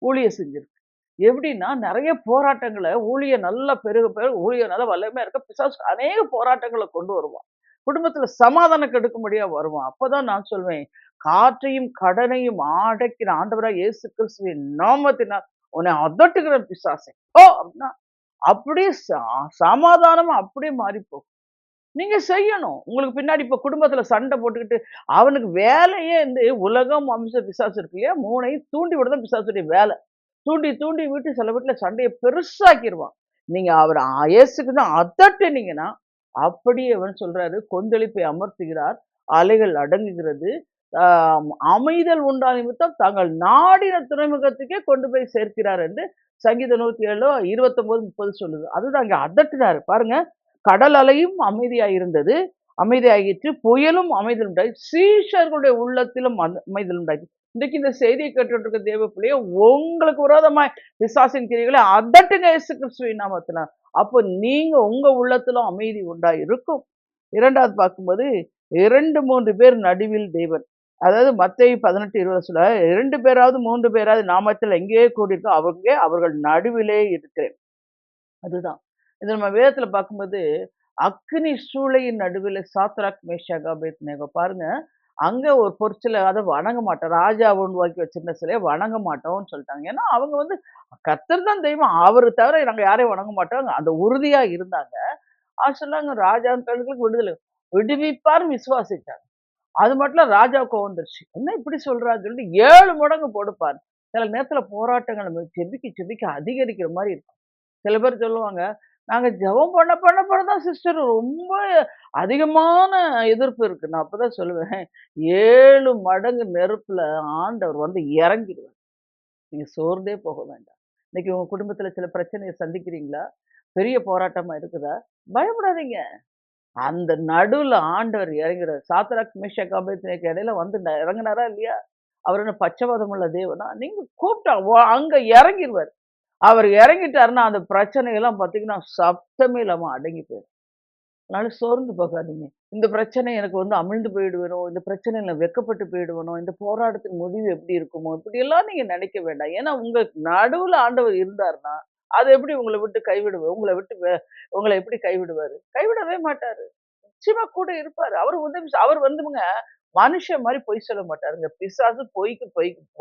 ஊழியம் செஞ்சிருக்கு. எப்படின்னா, நெறைய போராட்டங்கள ஊழியம் நல்லா பெருக பெருக ஊழியம் நல்லா வல்லமையா இருக்க பிசாசு அநேக போராட்டங்கள கொண்டு வருவான். குடும்பத்துல சமாதானம் கெடுக்கும்படியா வருவான். அப்பதான் நான் சொல்வேன், காற்றையும் கடலையும் அடக்கின ஆண்டவராகிய இயேசு கிறிஸ்துவின் நாமத்தினால் உன்னை அதட்டுகிறேன் பிசாசே. போ! அப்படின்னா, அப்படியே சமாதானமா அப்படியே மாறிப்போகும். நீங்க செய்யணும். உங்களுக்கு பின்னாடி இப்ப குடும்பத்துல சண்டை போட்டுக்கிட்டு, அவனுக்கு வேலையே வந்து உலகம், மாமிசம், பிசாசு இருக்கு இல்லையா? 3யும் தூண்டி விடுறது பிசாசுடைய வேலை. தூண்டி தூண்டி விட்டு சில வீட்ல சண்டைய பெருசாக்கிருவான். நீங்க அவர இயேசுக்குன்னு அதட்டுனீங்கன்னா, அப்படியே அவன் சொல்றாரு, கொந்தளிப்பை அமர்த்துகிறார், அலைகள் அடங்குகிறது, ஆ அமைதல் உண்டா நிமித்தம் தாங்கள் நாடின துறைமுகத்துக்கே கொண்டு போய் சேர்க்கிறார் என்று சங்கீதம் 107 29, 30 சொல்லுது. அதுதான் இங்க அதட்டுறாரு பாருங்க. கடல் அலையும் அமைதியாய் இருந்தது. அமைதியாயிற்று. புயலும் அமைதல் உண்டாயிற்று. சீஷர்களுடைய உள்ளத்திலும் அமைதல் உண்டாயிற்று. இன்றைக்கு இந்த செய்தியை கேட்டுட்டு இருக்க தேவ பிள்ளையே, உங்களுக்கு விரோதமாய் பிசாசின் கிரியைகளை அதட்டுங்க இயேசு கிறிஸ்துவின் நாமத்தினால. அப்போ நீங்க உங்க உள்ளத்திலும் அமைதி உண்டாய் இருக்கும். 2வது பார்க்கும்போது 2, 3 பேர் நடுவில் தேவன். அதாவது மத்தேயு 18:20 சொல்ல 2 பேராவது 3 பேராவது நாமத்தில் எங்கேயே கூடியிருக்கோ அவங்க அவர்கள் நடுவிலே இருக்கிறேன். அதுதான். இது நம்ம வேதத்துல பார்க்கும்போது, அக்கினி சூளையின் நடுவில சாத்ராக், மேஷாக், ஆபேத்நேகோ பாருங்க. அங்க ஒரு பொற்சிலை அத வணங்க மாட்டோம். ராஜா உருவாக்கி வச்சிருந்த சிலைய வணங்க மாட்டோம்ன்னு சொல்ட்டாங்க. ஏன்னா, அவங்க வந்து கர்த்தர் தான் தெய்வம். அவர தவிர நாங்க யாரையும் வணங்க மாட்டோம். அந்த உறுதியா இருந்தாங்க. சொன்னாங்க ராஜாவின் கைகளுக்கு விடுதலை. விடுவிப்பார்ன்னு விசுவாசிச்சாங்க. அது மட்டும் இல்ல ராஜாவுக்கு கோவம் வந்துருச்சு. என்ன இப்படி சொல்றான்னு சொல்லிட்டு 7 மடங்கு கொடுப்பார். சில நேரத்துல போராட்டங்கள் நம்ம செபிக்க செபிக்க அதிகரிக்கிற மாரி இருக்கும். சில பேர் சொல்லுவாங்க, நாங்க ஜெபம் பண்ண பண்ண பண்ண தான் சிஸ்டர் ரொம்ப அதிகமான எதிர்ப்பு இருக்கு. நான் அப்பதான் சொல்லுவேன், 7 மடங்கு நெருப்புல ஆண்டவர் வந்து இறங்கிருவார். நீங்க சோர்ந்தே போக வேண்டாம். இன்னைக்கு உங்க குடும்பத்துல சில பிரச்சனைய சந்திக்கிறீங்களா? பெரிய போராட்டமா இருக்குதா? பயப்படாதீங்க. அந்த நடுவுல ஆண்டவர் இறங்கிறார். சாத்ராக், மேஷாக், ஆபேத்நேகோக்கு இடையில வந்து இறங்குனாரா இல்லையா? அவர் என்ன பட்சபாதம் உள்ள தேவனா? நீங்க கூப்பிட்டா அங்க இறங்கிருவாரு. அவர் இறங்கிட்டாருன்னா, அந்த பிரச்சனையெல்லாம் பார்த்தீங்கன்னா, சத்தமே இல்லாம அடங்கி போயிடும். அதனால சோர்ந்து போகாதீங்க. இந்த பிரச்சனை எனக்கு வந்து அமிழ்ந்து போயிடுவேனோ, இந்த பிரச்சனையில வெட்கப்பட்டு போயிடுவேனோ, இந்த போராட்டத்தின் முடிவு எப்படி இருக்குமோ, இப்படியெல்லாம் நீங்க நினைக்க வேண்டாம். ஏன்னா, உங்க நடுவுல ஆண்டவர் இருந்தாருன்னா, அது எப்படி உங்கள விட்டு உங்கள விட்டு உங்கள எப்படி கைவிடுவாரு? கைவிடவே மாட்டாரு. நிச்சயமா கூட இருப்பாரு. அவரு உதவி அவர் வந்துங்க மனுஷன் மாரி பொய் சொல்ல மாட்டாருங்க. பிசாசு பொய்க்கு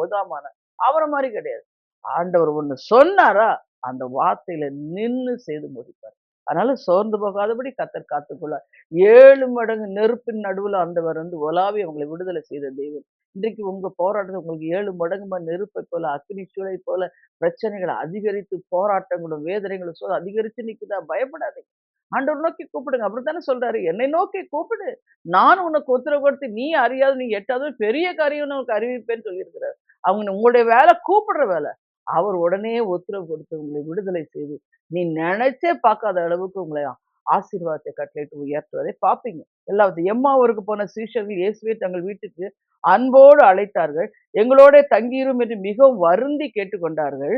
முதாமானவன். அவர மாரி கிடையாது. ஆண்டவர் ஒண்ணு சொன்னாரா, அந்த வார்த்தையில நின்னு செய்து முடிப்பார். அதனால சோர்ந்து போகாதபடி கர்த்தர் காத்துக்கொள்வார். 7 மடங்கு நெருப்பின் நடுவுல ஆண்டவர் வந்து உலாவி அவங்களை விடுதலை செய்த தெய்வம். இன்றைக்கு உங்க போராட்டத்துல உங்களுக்கு 7 மடங்குமா நெருப்பைப் போல, அக்கினி சூளைப் போல பிரச்சனைகள் அதிகரித்து போராட்டங்களும், வேதனைகளும் அதிகரிச்சு நிக்குதா? பயப்படாதீங்க. ஆண்டவர நோக்கி கூப்பிடுங்க. அப்படித்தானே சொல்றாரு. என்னை நோக்கி கூப்பிடு. நான் உனக்கு உத்தரவு கொடுத்து நீ அறியாத நீ எட்டாவது பெரிய காரியம் உனக்கு அறிவிப்பேன்னு சொல்லியிருக்கிறார். அவங்க உங்களுடைய வேலை கூப்பிடுற வேலை. அவர் உடனே உத்தரவு கொடுத்து உங்களை விடுதலை செய்து, நீ நினைச்சே பார்க்காத அளவுக்கு உங்களை ஆசீர்வாதத்தை கட்டளையிட்டு உயர்த்துவதை பார்ப்பீங்க. எல்லாவது எம்மாவூருக்கு போன சீஷர்கள் இயேசுவை தங்கள் வீட்டுக்கு அன்போடு அழைத்தார்கள். எங்களோட தங்கியிரும் என்று மிகவும் வருந்தி கேட்டுக்கொண்டார்கள்.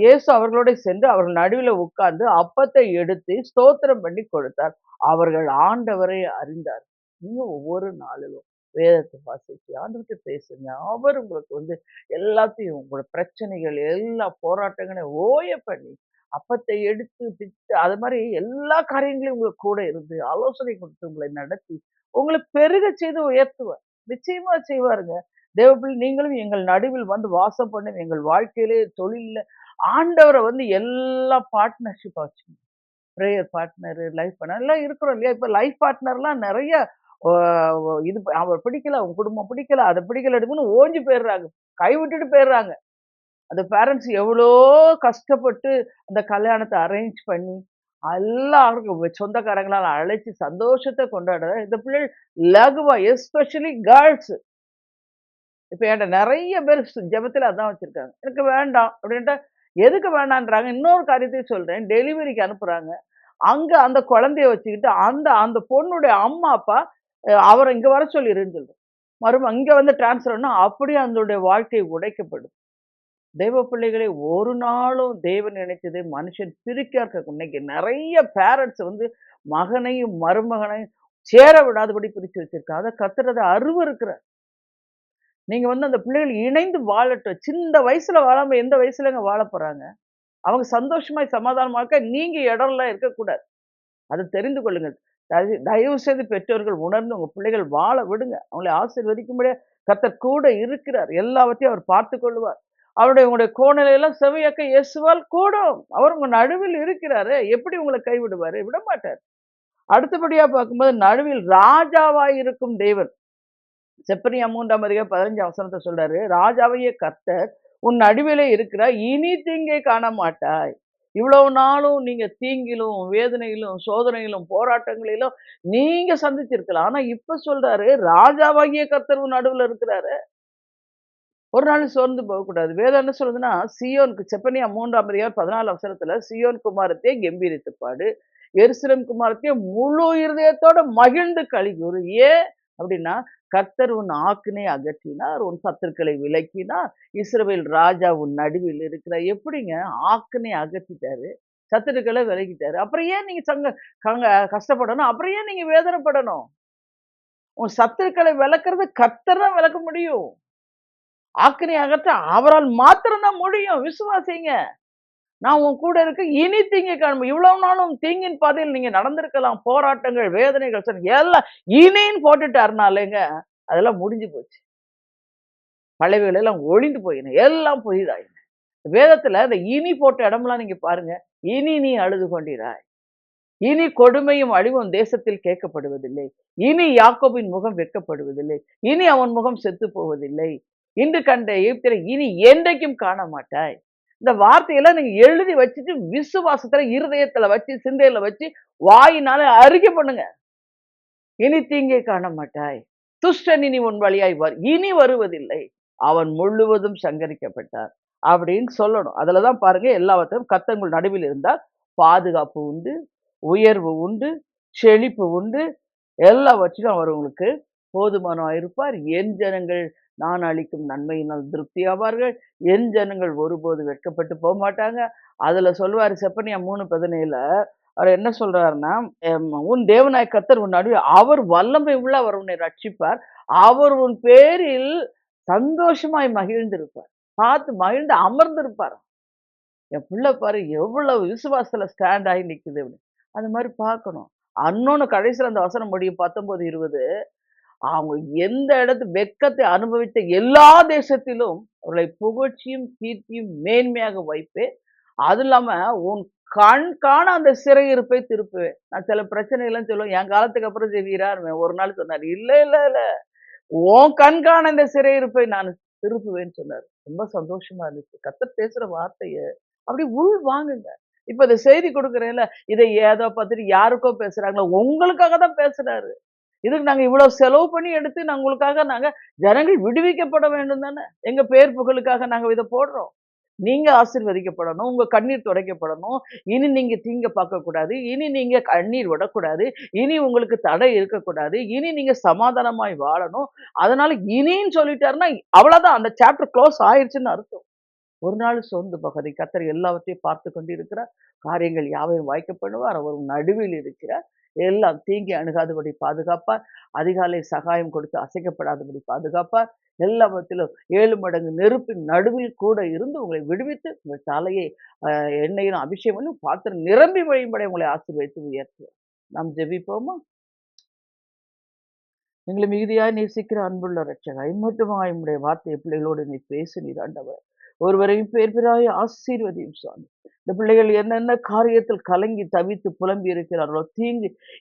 இயேசு அவர்களோட சென்று அவர்கள் நடுவில உட்கார்ந்து அப்பத்தை எடுத்து ஸ்தோத்திரம் பண்ணி கொடுத்தார். அவர்கள் ஆண்டவரை அறிந்தார். நீங்க ஒவ்வொரு நாளிலும் வேதத்தை வாசிச்சு ஆண்டவர்ட்ட பேசுங்க. அவர் உங்களுக்கு வந்து எல்லாத்தையும் உங்களோட பிரச்சனைகள், எல்லா போராட்டங்களையும் ஓய பண்ணி, அப்பத்தை எடுத்து பிட்டு அது மாரி எல்லா காரியங்களையும் உங்களுக்கு கூட இருந்து, ஆலோசனை கொடுத்து உங்களை நடத்தி, உங்கள பெருகச் செய்து உயர்த்துவார். நிச்சயமா செய்வாருங்க. தேவப்பிள்ளை நீங்களும் எங்கள் நடுவில் வந்து வாசம் பண்ணுங்க. எங்கள் வாழ்க்கையிலே, தொழில்ல ஆண்டவர வந்து எல்லா பார்ட்னர்ஷிப்பா வச்சுக்கணும். பிரேயர் பார்ட்னரு, லைஃப் பார்ட்னர் எல்லாம் இருக்கிறோம் இல்லையா? இப்ப லைஃப் பார்ட்னர்லாம் நெறைய அ இது அவர் பிடிக்கல, அவங்க குடும்பம் பிடிக்கல, அத பிடிக்கல எடுக்குன்னு ஓஞ்சு போயிடுறாங்க. கைவிட்டுட்டு போயிடுறாங்க. அந்த பேரண்ட்ஸ் எவ்வளோ கஷ்டப்பட்டு அந்த கல்யாணத்த அரேஞ்ச் பண்ணி, எல்லாருக்கும் சொந்தக்காரங்களால அழைச்சு சந்தோஷத்த கொண்டாட இந்த பிள்ளைகள் லகுவா எஸ்பெஷலி கேர்ள்ஸ் இப்ப என்ட்ட நெறைய பேர் ஜெபத்துல அதான் வச்சிருக்காங்க. எனக்கு வேண்டாம் அப்படின்ட்டா, எதுக்கு வேணான்றாங்க? இன்னொரு காரியத்தையும் சொல்றேன். டெலிவரிக்கு அனுப்புறாங்க. அங்க அந்த குழந்தைய வச்சுக்கிட்டு அந்த அந்த பொண்ணுடைய அம்மா, அப்பா அவர இங்க வர சொல்லிருன்னு சொல்றேன். இங்க வந்து ட்ரான்ஸ்ஃபர் அப்படியே அதனுடைய வாழ்க்கை உடைக்கப்படும். தெய்வ பிள்ளைகளை ஒரு நாளும் தேவன் நினைச்சது மனுஷன் பிரிக்க இன்னைக்கு நிறைய பேரண்ட்ஸ் வந்து மகனையும் மருமகனையும் சேர விடாதபடி பிரிச்சு வச்சிருக்கா. அதை கத்துறத அருவருக்கிற. நீங்க வந்து அந்த பிள்ளைகள் இணைந்து வாழட்டும். சின்ன வயசுல வாழாம எந்த வயசுலங்க வாழப் போறாங்க? அவங்க சந்தோஷமாய் சமாதானமா இருக்க நீங்க இடம்லாம் இருக்கக்கூடாது. அதை தெரிந்து கொள்ளுங்கள். தயவு செய்து பெற்றோர்கள் உணர்ந்து உங்க பிள்ளைகள் வாழ விடுங்க. அவங்களை ஆசீர்வதிக்கும்படியா கர்த்தர் கூட இருக்கிறார். எல்லாவற்றையும் அவர் பார்த்துக் கொள்ளுவார். அவருடைய உங்களுடைய கோணலையெல்லாம் செவியாக்க இயேசுவால் கூடும். அவர் உங்க நடுவில் இருக்கிறாரு. எப்படி உங்களை கைவிடுவாரு? விடமாட்டார். அடுத்தபடியா பார்க்கும்போது நடுவில் ராஜாவாய் இருக்கும் தேவன். செப்பனியா 3ஆம் அதிகாரம் 15ஆம் வசனத்தை சொல்றாரு. ராஜாவையே கர்த்தர் உன் நடுவிலே இருக்கிறார். இனி தீங்கை காண மாட்டாய். இவ்வளவு நாளும் நீங்க தீங்கிலும், வேதனையிலும், சோதனையிலும், போராட்டங்களிலும் நீங்க சந்திச்சிருக்கலாம். ஆனா இப்ப சொல்றாரு, ராஜாவாகிய கர்த்தர் உன் நடுவுல இருக்கிறாரு. ஒரு நாளும் சோர்ந்து போகக்கூடாது. வேதம் என்ன சொல்லுதுன்னா, சீயோனுக்கு செப்பனியா 3ஆம் அதிகாரம் 14 வசனத்துல சீயோன் குமாரத்தியே கெம்பீரித்து பாடு. எருசலேம் குமாரத்தியே முழு இருதயத்தோட மகிழ்ந்து களிகூரு. ஏன் அப்படின்னா, கர்த்தர் உன் ஆக்கினை அகற்றினார், உன் சத்துருக்களை விலக்கினார், இஸ்ரவேல் ராஜா உன் நடுவில் இருக்கிறார். எப்படிங்க ஆக்கினை அகற்றிட்டாரு, சத்துருக்களை விலக்கிட்டாரு. அப்புறம் ஏன் நீங்க கஷ்டப்படணும்? அப்புறம் ஏன் நீங்க வேதனைப்படணும்? உன் சத்துருக்களை விலக்குறது கர்த்தர் தான் விலக்க முடியும். ஆக்கினை அகற்ற அவரால் மாத்திரம் தான் முடியும். விசுவாசிங்க. நான் உன் கூட இருக்க இனி தீங்கை காணும். இவ்வளவு நாளும் தீங்கின் பாதையில் நீங்க நடந்திருக்கலாம். போராட்டங்கள், வேதனைகள் எல்லாம் இனின்னு போட்டுட்டாருனாலேங்க அதெல்லாம் முடிஞ்சு போச்சு. பழையவைகள் எல்லாம் ஒழிந்து போயின. எல்லாம் புதிதாயின. வேதத்துல இந்த இனி போட்ட இடம்லாம் நீங்க பாருங்க. இனி நீ அழுது கொண்டிராய். இனி கொடுமையும் அழிவும் தேசத்தில் கேட்கப்படுவதில்லை. இனி யாக்கோபின் முகம் வெட்கப்படுவதில்லை. இனி அவன் முகம் செத்து போவதில்லை. இன்று கண்ட எகிப்தியரை இனி என்றைக்கும் காண மாட்டாய். இந்த வார்த்தையெல்லாம் நீங்க எழுதி வச்சுட்டு விசுவாசத்துல இருதயத்துல வச்சு சிந்தையில வச்சு வாயினால அறிக்கை பண்ணுங்க. இனி தீங்கை காண மாட்டாய். துஷ்டன் இனி உன் வழியாய் இனி வருவதில்லை. அவன் முழுவதும் சங்கரிக்கப்பட்டார் அப்படின்னு சொல்லணும். அதுலதான் பாருங்க எல்லாவற்றையும் கர்த்தர் நடுவில் இருந்தால் பாதுகாப்பு உண்டு, உயர்வு உண்டு, செழிப்பு உண்டு, எல்லாவற்றிலும் அவர் உங்களுக்கு போதுமானவராய் இருப்பார். என் ஜனங்கள் நான் அளிக்கும் நன்மையினால் திருப்தி ஆவார்கள். என் ஜனங்கள் ஒருபோது வெட்கப்பட்டு போக மாட்டாங்க. அதுல சொல்லுவாரு செப்பனியா 3:17 அவர் என்ன சொல்றாருன்னா, உன் தேவனாய கர்த்தர் உன் நடுவே அவர் வல்லமை உள்ள அவர் உன்னை ரட்சிப்பார். அவர் உன் பேரில் சந்தோஷமாய் மகிழ்ந்திருப்பார். பார்த்து மகிழ்ந்து அமர்ந்திருப்பார். என் பிள்ளை பாரு எவ்வளவு விசுவாசத்துல ஸ்டாண்ட் ஆகி நிக்குது அப்படின்னு. அது மாதிரி பார்க்கணும். அன்னொன்னு கடைசியில அந்த வசனம் முடியும் 19, 20 அவங்க எந்த இடத்து வெட்கத்தை அனுபவித்த எல்லா தேசத்திலும் அவர்களை புகழ்ச்சியும் கீர்த்தியும் மேன்மையாக வைப்பேன். அது இல்லாம உன் கண் காண அந்த சிறையிருப்பை திருப்புவேன். நான் சில பிரச்சனைகள்லாம் சொல்லுவேன், என் காலத்துக்கு அப்புறம் செய்வீரான்னு ஒரு நாள் சொன்னார். இல்ல இல்ல இல்ல, உன் கண்காண இந்த சிறையிருப்பை நான் திருப்புவேன்னு சொன்னார். ரொம்ப சந்தோஷமா இருந்துச்சு. கர்த்தர் பேசுற வார்த்தைய அப்படி உள் வாங்குங்க. இப்ப இந்த செய்தி கொடுக்குறேன்ல, இதை ஏதோ பார்த்துட்டு யாருக்கோ பேசுறாங்களோ, உங்களுக்காக தான் பேசுறாரு. இதுக்கு நாங்க இவ்வளவு செலவு பண்ணி எடுத்து நாங்க ஜனங்கள் விடுவிக்கப்பட வேண்டும் தானே. எங்க பேர் புகழுக்காக நாங்க இதை போடுறோம். நீங்க ஆசீர்வதிக்கப்படணும். உங்க கண்ணீர் துடைக்கப்படணும். இனி நீங்க தீங்க பார்க்கக்கூடாது. இனி நீங்க கண்ணீர் விடக்கூடாது. இனி உங்களுக்கு தடை இருக்கக்கூடாது. இனி நீங்க சமாதானமாய் வாழணும். அதனால இனின்னு சொல்லிட்டாருன்னா அவ்வளவுதான், அந்த சாப்டர் க்ளோஸ் ஆயிருச்சுன்னு அர்த்தம். ஒரு நாள் சோர்ந்து போகாதே. கர்த்தர் எல்லாவற்றையும் பார்த்து கொண்டிருக்கிறார். காரியங்கள் யாவையும் வாய்க்க பண்ணுவார். அவர் நடுவில் இருக்கிறார். எல்லாம் தீங்கி அணுகாதபடி பாதுகாப்பார். அதிகாலை சகாயம் கொடுத்து அசைக்கப்படாதபடி பாதுகாப்பார். எல்லாவற்றிலும் 7 மடங்கு நெருப்பின் நடுவில் கூட இருந்து உங்களை விடுவித்து உங்கள் தலையை எண்ணெயிலும் அபிஷேகம் பண்ணி பாத்திரம் நிரம்பி வழிபட உங்களை ஆசீர்வதித்து உயர்த்துவார். நாம் ஜெபிப்போமா? எங்களை மிகுதியாய் நேசிக்கிற அன்புள்ள இரட்சகா, இம்மட்டுமாய் உம்முடைய வார்த்தை பிள்ளைகளோடு நீ பேசினீர் ஆண்டவர். ஒருவரையும் பேர் பேராய் ஆசீர்வதியும் சுவாமி. இந்த பிள்ளைகள் என்னென்ன காரியத்தில் கலங்கி தவித்து புலம்பி இருக்கிறார்களோ,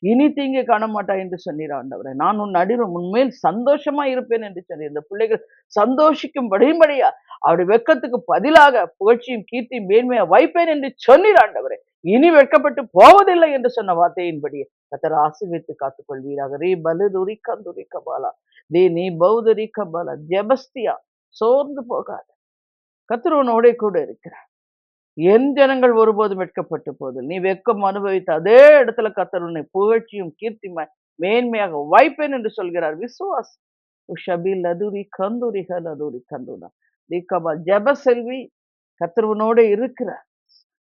இனி தீங்கு காண மாட்டாய் என்று சொன்னீர் ஆண்டவரே. நான் உன் நடுவில் உன்மேல் சந்தோஷமா இருப்பேன் என்று சொன்னீர். இந்த பிள்ளைகள் சந்தோஷிக்கும்படியா அவருடைய வெட்கத்துக்கு பதிலாக புகழ்ச்சியும் கீர்த்தியும் மேன்மையா வைப்பேன் என்று சொன்னீர் ஆண்டவரே. இனி வெட்கப்பட்டு போவதில்லை என்று சொன்ன வார்த்தையின்படி கர்த்தர் ஆசீர்வதித்து காத்துக் கொள்வீராக. ரீ பலுதுரி கந்துரி கபாலா தே நீ பௌதரி கபாலா ஜெபஸ்தியா. சோர்ந்து போகாத, கர்த்தர் உன்னோட கூட இருக்கிறார். என் ஜனங்கள் ஒருபோதும் வெட்கப்பட்டு போதில். நீ வெட்கம் அனுபவித்த அதே இடத்துல கர்த்தர் உன்னை புகழ்ச்சியும் கீர்த்தியுமாய் மேன்மையாக வைப்பேன் என்று சொல்கிறார். விசுவாஸ் உஷபி லதுரி கந்துரிக லதுரி கந்துனா தீகபா ஜெப செல்வி கர்த்தர் உன்னோடு இருக்கிறார்.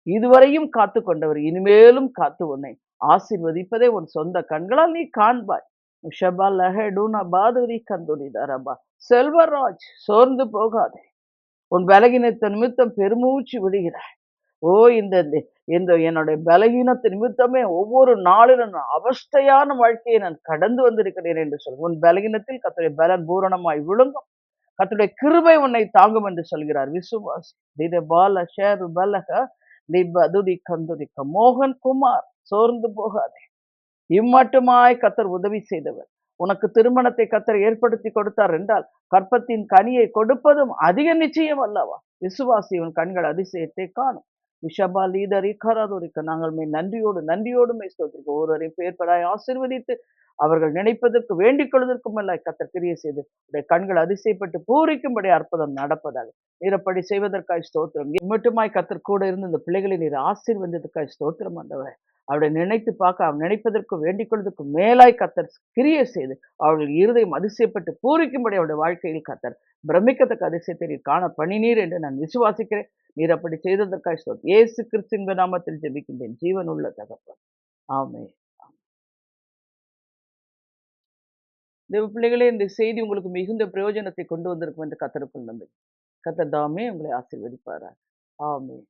இதுவரையும் காத்து கொண்டவர் இனிமேலும் காத்து உன்னை ஆசீர்வதிப்பதை உன் சொந்த கண்களால் நீ காண்பாய். உஷபா லஹெடுனா பாதுரி கந்துரி தரபா. செல்வராஜ், சோர்ந்து போகாதே. உன் பலகீனத்த நிமித்தம் பெருமூச்சு விடுகிறாய். ஓ, இந்த இந்த என்னுடைய பலகீனத்து நிமித்தமே ஒவ்வொரு நாளிலும் நான் அவஸ்தையான வாழ்க்கையை நான் கடந்து வந்திருக்கிறேன் என்று சொல். உன் பலகீனத்தில் கர்த்தருடைய பலன் பூரணமாய் விளங்கும். கர்த்தருடைய கிருபை உன்னை தாங்கும் என்று சொல்கிறார். விசுவாசி. திட பால ஷேரு பலக லிபதுடி கந்துரிக்க. மோகன் குமார், சோர்ந்து போகாதே. இம்மட்டுமாய் கர்த்தர் உதவி செய்தவர். உனக்கு திருமணத்தை கர்த்தர் ஏற்படுத்தி கொடுத்தார் என்றால் கற்பத்தின் கனியை கொடுப்பதும் அதிக நிச்சயம் அல்லவா? விசுவாசி, உன் கண்கள் அதிசயத்தை காணும். விஷபா லீதரி கராதுரிக்க. நாங்கள் நன்றியோடு நன்றியோடுமே ஸ்தோத்திரிக்க. ஒருவரையும் பேர்படாய் ஆசீர்வதித்து அவர்கள் நினைப்பதற்கு வேண்டிக் கொள்வதற்கும் எல்லாம் கர்த்தர் கிரியை செய்து உடைய கண்கள் அதிசயப்பட்டு பூரிக்கும்படி அற்புதம் நடப்பதாக நீரப்படி செய்வதற்காய் ஸ்தோத்திரம். மட்டுமாய் கர்த்தர் கூட இருந்து இந்த பிள்ளைகளை நீர் ஆசீர்வதித்ததற்காய் ஸ்தோத்திரம் ஆண்டவரே. அவரை நினைத்து பார்க்க அவன் நினைப்பதற்கு வேண்டிக் கொள்வதற்கு மேலாய் கர்த்தர் கிரியை செய்து அவர்கள் இருதயம் அதிசயப்பட்டு பூரிக்கும்படி அவருடைய வாழ்க்கையில் கர்த்தர் பிரமிக்கத்தக்க அதிசயத்தை நீர் காண பண்ணினீர் என்று நான் விசுவாசிக்கிறேன். நீர் அப்படி செய்ததற்காக ஸ்தோத்திரம். இயேசு கிறிஸ்துவின் நாமத்தில் ஜெபிக்கின்றேன் ஜீவன் உள்ள தகப்பன். ஆமென். தேவ பிள்ளைகளே, இந்த செய்தி உங்களுக்கு மிகுந்த பிரயோஜனத்தை கொண்டு வந்திருக்கும் என்று கர்த்தருக்குள் நம்புகிறேன். கர்த்தர் தாமே உங்களை ஆசீர்வதிப்பாராக. ஆமென்.